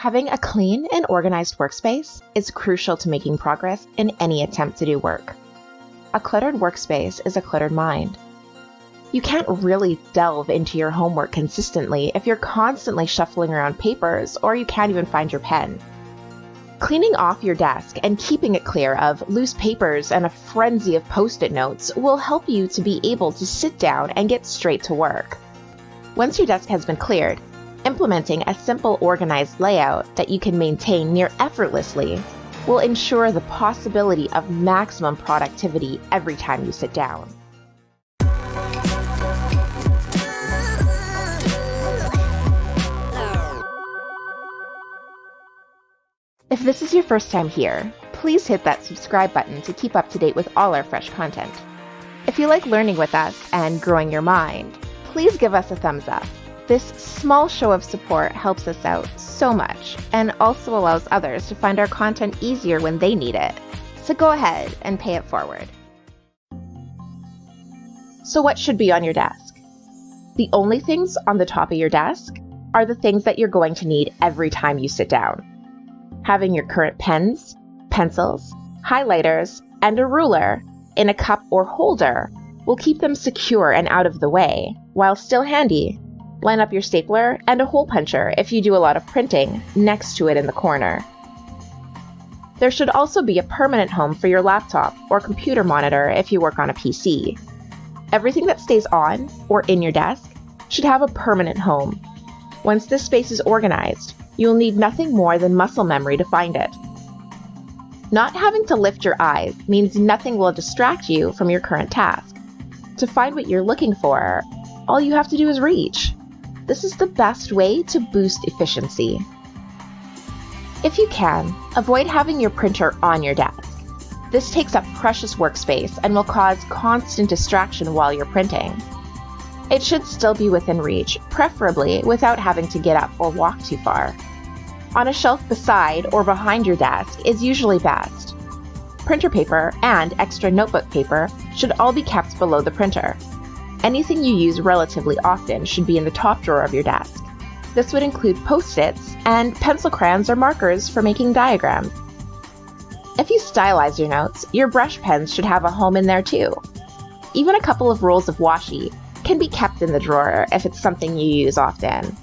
Having a clean and organized workspace is crucial to making progress in any attempt to do work. A cluttered workspace is a cluttered mind. You can't really delve into your homework consistently if you're constantly shuffling around papers or you can't even find your pen. Cleaning off your desk and keeping it clear of loose papers and a frenzy of Post-it notes will help you to be able to sit down and get straight to work. Once your desk has been cleared, implementing a simple organized layout that you can maintain near effortlessly will ensure the possibility of maximum productivity every time you sit down. If this is your first time here, please hit that subscribe button to keep up to date with all our fresh content. If you like learning with us and growing your mind, please give us a thumbs up. This small show of support helps us out so much and also allows others to find our content easier when they need it. So go ahead and pay it forward. So what should be on your desk? The only things on the top of your desk are the things that you're going to need every time you sit down. Having your current pens, pencils, highlighters, and a ruler in a cup or holder will keep them secure and out of the way, while still handy. Line up your stapler and a hole puncher if you do a lot of printing next to it in the corner. There should also be a permanent home for your laptop or computer monitor if you work on a PC. Everything that stays on or in your desk should have a permanent home. Once this space is organized, you'll need nothing more than muscle memory to find it. Not having to lift your eyes means nothing will distract you from your current task. To find what you're looking for, all you have to do is reach. This is the best way to boost efficiency. If you can, avoid having your printer on your desk. This takes up precious workspace and will cause constant distraction while you're printing. It should still be within reach, preferably without having to get up or walk too far. On a shelf beside or behind your desk is usually best. Printer paper and extra notebook paper should all be kept below the printer. Anything you use relatively often should be in the top drawer of your desk. This would include Post-its and pencil crayons or markers for making diagrams. If you stylize your notes, your brush pens should have a home in there too. Even a couple of rolls of washi can be kept in the drawer if it's something you use often.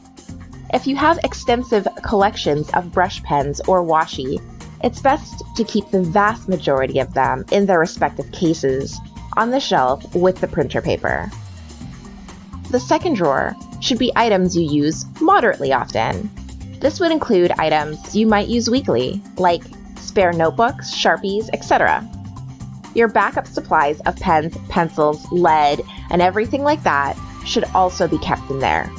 If you have extensive collections of brush pens or washi, it's best to keep the vast majority of them in their respective cases on the shelf with the printer paper. The second drawer should be items you use moderately often. This would include items you might use weekly, like spare notebooks, Sharpies, etc. Your backup supplies of pens, pencils, lead, and everything like that should also be kept in there.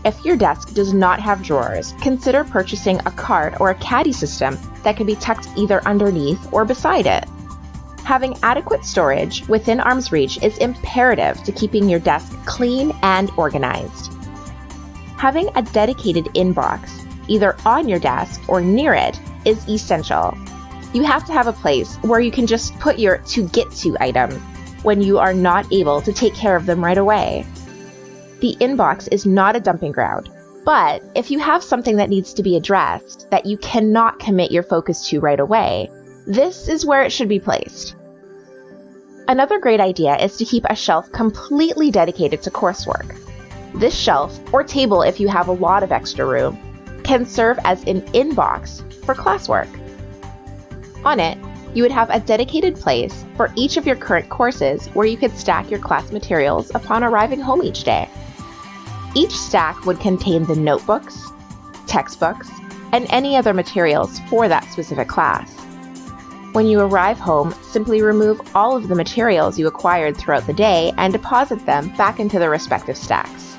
If your desk does not have drawers, consider purchasing a cart or a caddy system that can be tucked either underneath or beside it. Having adequate storage within arm's reach is imperative to keeping your desk clean and organized. Having a dedicated inbox, either on your desk or near it, is essential. You have to have a place where you can just put your to-get-to items when you are not able to take care of them right away. The inbox is not a dumping ground, but if you have something that needs to be addressed that you cannot commit your focus to right away, this is where it should be placed. Another great idea is to keep a shelf completely dedicated to coursework. This shelf, or table if you have a lot of extra room, can serve as an inbox for classwork. On it, you would have a dedicated place for each of your current courses where you could stack your class materials upon arriving home each day. Each stack would contain the notebooks, textbooks, and any other materials for that specific class. When you arrive home, simply remove all of the materials you acquired throughout the day and deposit them back into their respective stacks.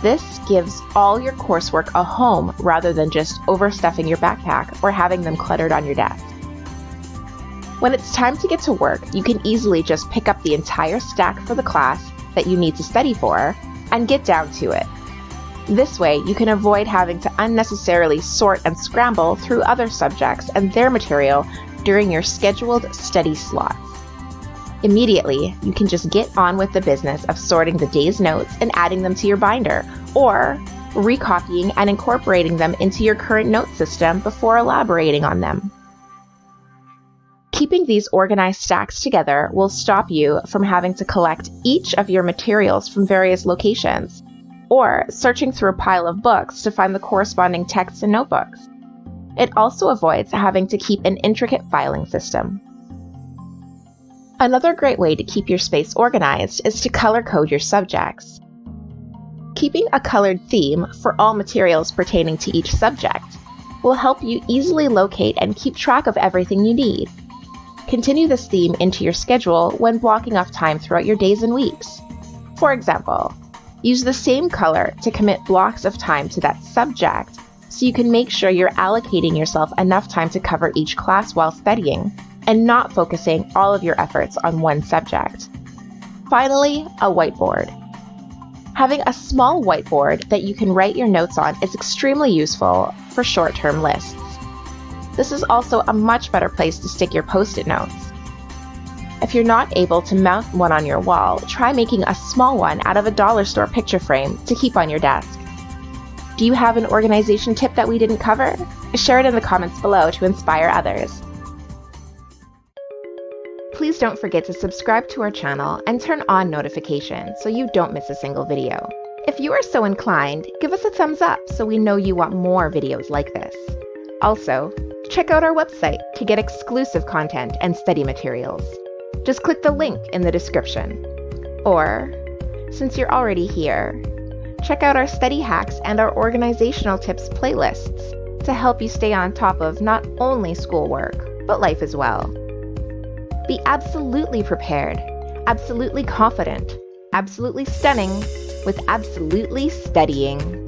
This gives all your coursework a home rather than just overstuffing your backpack or having them cluttered on your desk. When it's time to get to work, you can easily just pick up the entire stack for the class that you need to study for and get down to it. This way, you can avoid having to unnecessarily sort and scramble through other subjects and their material during your scheduled study slots. Immediately, you can just get on with the business of sorting the day's notes and adding them to your binder, or recopying and incorporating them into your current note system before elaborating on them. Keeping these organized stacks together will stop you from having to collect each of your materials from various locations, or searching through a pile of books to find the corresponding texts and notebooks. It also avoids having to keep an intricate filing system. Another great way to keep your space organized is to color code your subjects. Keeping a colored theme for all materials pertaining to each subject will help you easily locate and keep track of everything you need. Continue this theme into your schedule when blocking off time throughout your days and weeks. For example, use the same color to commit blocks of time to that subject so you can make sure you're allocating yourself enough time to cover each class while studying and not focusing all of your efforts on one subject. Finally, a whiteboard. Having a small whiteboard that you can write your notes on is extremely useful for short-term lists. This is also a much better place to stick your Post-it notes. If you're not able to mount one on your wall, try making a small one out of a dollar store picture frame to keep on your desk. Do you have an organization tip that we didn't cover? Share it in the comments below to inspire others. Please don't forget to subscribe to our channel and turn on notifications so you don't miss a single video. If you are so inclined, give us a thumbs up so we know you want more videos like this. Also, check out our website to get exclusive content and study materials. Just click the link in the description. Or, since you're already here, check out our study hacks and our organizational tips playlists to help you stay on top of not only schoolwork, but life as well. Be absolutely prepared, absolutely confident, absolutely stunning, with absolutely studying.